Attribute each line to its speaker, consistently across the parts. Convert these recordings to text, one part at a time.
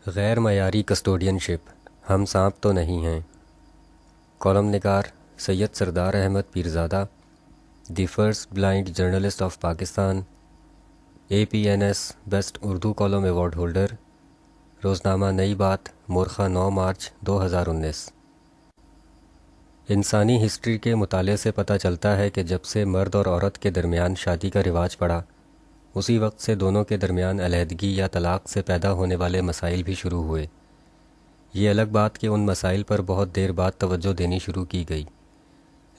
Speaker 1: غیر معیاری کسٹوڈینشپ، ہم سانپ تو نہیں ہیں۔ کالم نگار Syed Sardar Ahmed Pirzada, the first blind journalist of Pakistan, APNS best Urdu column award holder, روزنامہ نئی بات، مورخہ 9 مارچ 2019۔ انسانی ہسٹری کے مطالعے سے پتہ چلتا ہے کہ جب سے مرد اور عورت کے درمیان شادی کا رواج پڑا، اسی وقت سے دونوں کے درمیان علیحدگی یا طلاق سے پیدا ہونے والے مسائل بھی شروع ہوئے۔ یہ الگ بات کہ ان مسائل پر بہت دیر بعد توجہ دینی شروع کی گئی،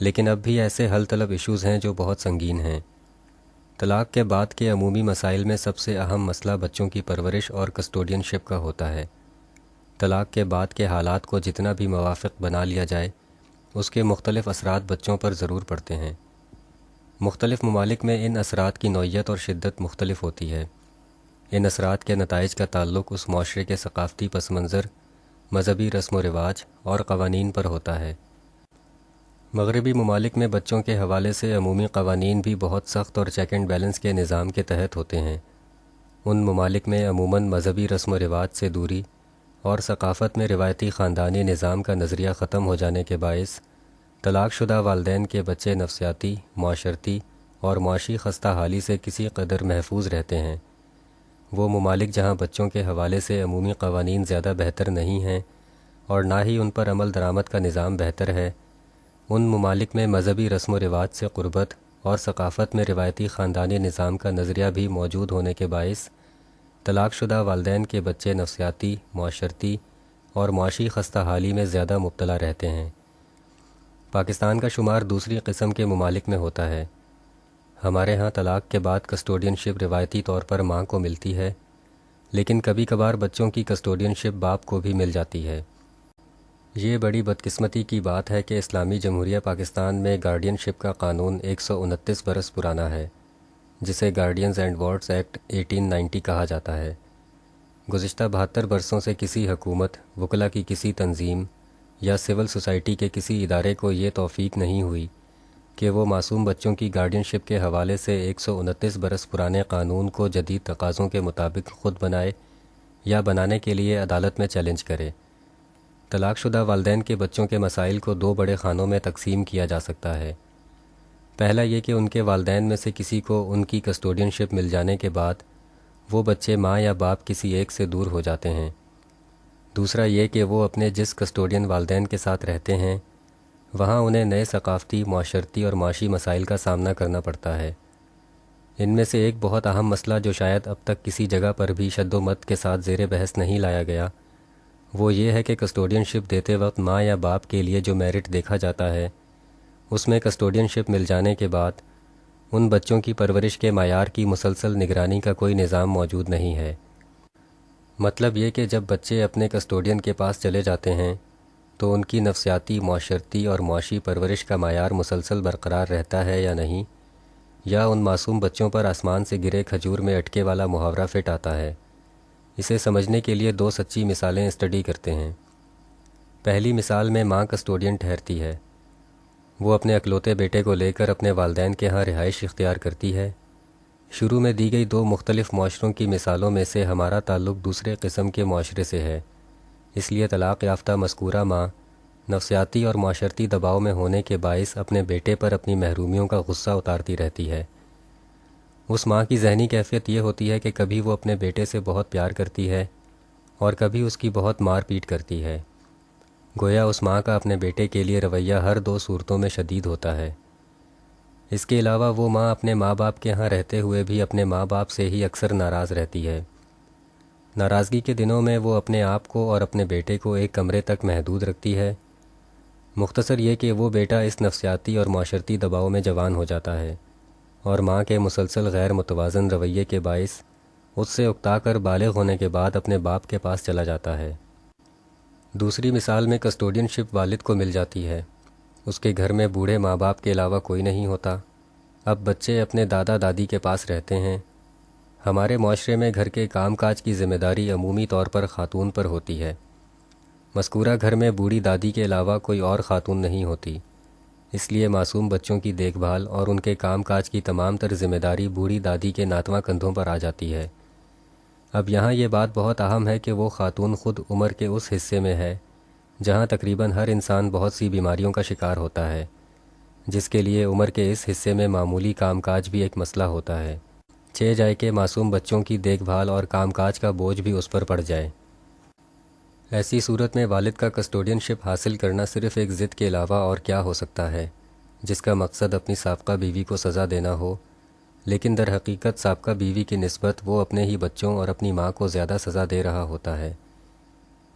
Speaker 1: لیکن اب بھی ایسے حل طلب ایشوز ہیں جو بہت سنگین ہیں۔ طلاق کے بعد کے عمومی مسائل میں سب سے اہم مسئلہ بچوں کی پرورش اور کسٹوڈینشپ کا ہوتا ہے۔ طلاق کے بعد کے حالات کو جتنا بھی موافق بنا لیا جائے، اس کے مختلف اثرات بچوں پر ضرور پڑتے ہیں۔ مختلف ممالک میں ان اثرات کی نوعیت اور شدت مختلف ہوتی ہے۔ ان اثرات کے نتائج کا تعلق اس معاشرے کے ثقافتی پس منظر، مذہبی رسم و رواج اور قوانین پر ہوتا ہے۔ مغربی ممالک میں بچوں کے حوالے سے عمومی قوانین بھی بہت سخت اور چیک اینڈ بیلنس کے نظام کے تحت ہوتے ہیں۔ ان ممالک میں عموماً مذہبی رسم و رواج سے دوری اور ثقافت میں روایتی خاندانی نظام کا نظریہ ختم ہو جانے کے باعث طلاق شدہ والدین کے بچے نفسیاتی، معاشرتی اور معاشی خستہ حالی سے کسی قدر محفوظ رہتے ہیں۔ وہ ممالک جہاں بچوں کے حوالے سے عمومی قوانین زیادہ بہتر نہیں ہیں اور نہ ہی ان پر عمل درآمد کا نظام بہتر ہے، ان ممالک میں مذہبی رسم و رواج سے قربت اور ثقافت میں روایتی خاندانی نظام کا نظریہ بھی موجود ہونے کے باعث طلاق شدہ والدین کے بچے نفسیاتی، معاشرتی اور معاشی خستہ حالی میں زیادہ مبتلا رہتے ہیں۔ پاکستان کا شمار دوسری قسم کے ممالک میں ہوتا ہے۔ ہمارے ہاں طلاق کے بعد کسٹوڈینشپ روایتی طور پر ماں کو ملتی ہے، لیکن کبھی کبھار بچوں کی کسٹوڈینشپ باپ کو بھی مل جاتی ہے۔ یہ بڑی بدقسمتی کی بات ہے کہ اسلامی جمہوریہ پاکستان میں گارڈینشپ کا قانون 129 برس پرانا ہے، جسے گارڈینز اینڈ وارڈز ایکٹ 1890 کہا جاتا ہے۔ گزشتہ 72 برسوں سے کسی حکومت، وکلا کی کسی تنظیم یا سول سوسائٹی کے کسی ادارے کو یہ توفیق نہیں ہوئی کہ وہ معصوم بچوں کی گارڈینشپ کے حوالے سے 129 برس پرانے قانون کو جدید تقاضوں کے مطابق خود بنائے یا بنانے کے لیے عدالت میں چیلنج کرے۔ طلاق شدہ والدین کے بچوں کے مسائل کو 2 بڑے خانوں میں تقسیم کیا جا سکتا ہے۔ پہلا یہ کہ ان کے والدین میں سے کسی کو ان کی کسٹوڈینشپ مل جانے کے بعد وہ بچے ماں یا باپ کسی ایک سے دور ہو جاتے ہیں۔ دوسرا یہ کہ وہ اپنے جس کسٹوڈین والدین کے ساتھ رہتے ہیں، وہاں انہیں نئے ثقافتی، معاشرتی اور معاشی مسائل کا سامنا کرنا پڑتا ہے۔ ان میں سے ایک بہت اہم مسئلہ جو شاید اب تک کسی جگہ پر بھی شد و مت کے ساتھ زیر بحث نہیں لایا گیا، وہ یہ ہے کہ کسٹوڈینشپ دیتے وقت ماں یا باپ کے لیے جو میرٹ دیکھا جاتا ہے، اس میں کسٹوڈینشپ مل جانے کے بعد ان بچوں کی پرورش کے معیار کی مسلسل نگرانی کا کوئی نظام موجود نہیں ہے۔ مطلب یہ کہ جب بچے اپنے کسٹوڈین کے پاس چلے جاتے ہیں تو ان کی نفسیاتی، معاشرتی اور معاشی پرورش کا معیار مسلسل برقرار رہتا ہے یا نہیں، یا ان معصوم بچوں پر آسمان سے گرے کھجور میں اٹکے والا محاورہ فٹ آتا ہے۔ اسے سمجھنے کے لیے 2 سچی مثالیں اسٹڈی کرتے ہیں۔ پہلی مثال میں ماں کسٹوڈین ٹھہرتی ہے۔ وہ اپنے اکلوتے بیٹے کو لے کر اپنے والدین کے ہاں رہائش اختیار کرتی ہے۔ شروع میں دی گئی 2 مختلف معاشروں کی مثالوں میں سے ہمارا تعلق دوسرے قسم کے معاشرے سے ہے، اس لیے طلاق یافتہ مذکورہ ماں نفسیاتی اور معاشرتی دباؤ میں ہونے کے باعث اپنے بیٹے پر اپنی محرومیوں کا غصہ اتارتی رہتی ہے۔ اس ماں کی ذہنی کیفیت یہ ہوتی ہے کہ کبھی وہ اپنے بیٹے سے بہت پیار کرتی ہے اور کبھی اس کی بہت مار پیٹ کرتی ہے۔ گویا اس ماں کا اپنے بیٹے کے لیے رویہ ہر 2 صورتوں میں شدید ہوتا ہے۔ اس کے علاوہ وہ ماں اپنے ماں باپ کے ہاں رہتے ہوئے بھی اپنے ماں باپ سے ہی اکثر ناراض رہتی ہے۔ ناراضگی کے دنوں میں وہ اپنے آپ کو اور اپنے بیٹے کو ایک کمرے تک محدود رکھتی ہے۔ مختصر یہ کہ وہ بیٹا اس نفسیاتی اور معاشرتی دباؤ میں جوان ہو جاتا ہے اور ماں کے مسلسل غیر متوازن رویے کے باعث اس سے اکتا کر بالغ ہونے کے بعد اپنے باپ کے پاس چلا جاتا ہے۔ دوسری مثال میں کسٹوڈینشپ والد کو مل جاتی ہے۔ اس کے گھر میں بوڑھے ماں باپ کے علاوہ کوئی نہیں ہوتا۔ اب بچے اپنے دادا دادی کے پاس رہتے ہیں۔ ہمارے معاشرے میں گھر کے کام کاج کی ذمہ داری عمومی طور پر خاتون پر ہوتی ہے۔ مذکورہ گھر میں بوڑھی دادی کے علاوہ کوئی اور خاتون نہیں ہوتی، اس لیے معصوم بچوں کی دیکھ بھال اور ان کے کام کاج کی تمام تر ذمہ داری بوڑھی دادی کے ناتواں کندھوں پر آ جاتی ہے۔ اب یہاں یہ بات بہت اہم ہے کہ وہ خاتون خود عمر کے اس حصے میں ہے جہاں تقریباً ہر انسان بہت سی بیماریوں کا شکار ہوتا ہے، جس کے لیے عمر کے اس حصے میں معمولی کام کاج بھی ایک مسئلہ ہوتا ہے، چہ جائے کہ معصوم بچوں کی دیکھ بھال اور کام کاج کا بوجھ بھی اس پر پڑ جائے۔ ایسی صورت میں والد کا کسٹوڈین شپ حاصل کرنا صرف ایک ضد کے علاوہ اور کیا ہو سکتا ہے، جس کا مقصد اپنی سابقہ بیوی کو سزا دینا ہو، لیکن در حقیقت سابقہ بیوی کی نسبت وہ اپنے ہی بچوں اور اپنی ماں کو زیادہ سزا دے رہا ہوتا ہے۔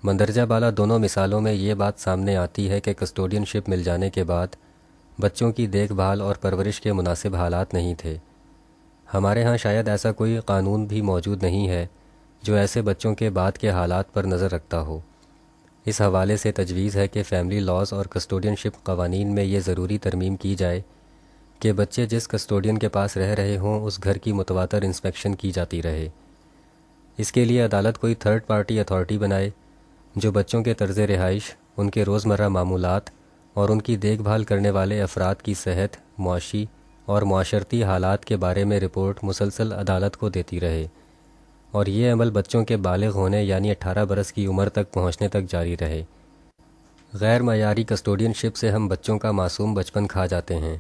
Speaker 1: مندرجہ بالا دونوں مثالوں میں یہ بات سامنے آتی ہے کہ کسٹوڈین شپ مل جانے کے بعد بچوں کی دیکھ بھال اور پرورش کے مناسب حالات نہیں تھے۔ ہمارے ہاں شاید ایسا کوئی قانون بھی موجود نہیں ہے جو ایسے بچوں کے بعد کے حالات پر نظر رکھتا ہو۔ اس حوالے سے تجویز ہے کہ فیملی لاز اور کسٹوڈین شپ قوانین میں یہ ضروری ترمیم کی جائے کہ بچے جس کسٹوڈین کے پاس رہ رہے ہوں اس گھر کی متواتر انسپیکشن کی جاتی رہے۔ اس کے لیے عدالت کوئی تھرڈ پارٹی اتھارٹی بنائے جو بچوں کے طرز رہائش، ان کے روزمرہ معمولات اور ان کی دیکھ بھال کرنے والے افراد کی صحت، معاشی اور معاشرتی حالات کے بارے میں رپورٹ مسلسل عدالت کو دیتی رہے، اور یہ عمل بچوں کے بالغ ہونے یعنی 18 برس کی عمر تک پہنچنے تک جاری رہے۔ غیر معیاری کسٹوڈین شپ سے ہم بچوں کا معصوم بچپن کھا جاتے ہیں۔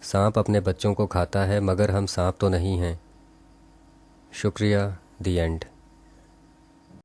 Speaker 1: سانپ اپنے بچوں کو کھاتا ہے مگر ہم سانپ تو نہیں ہیں۔ شکریہ، دی اینڈ۔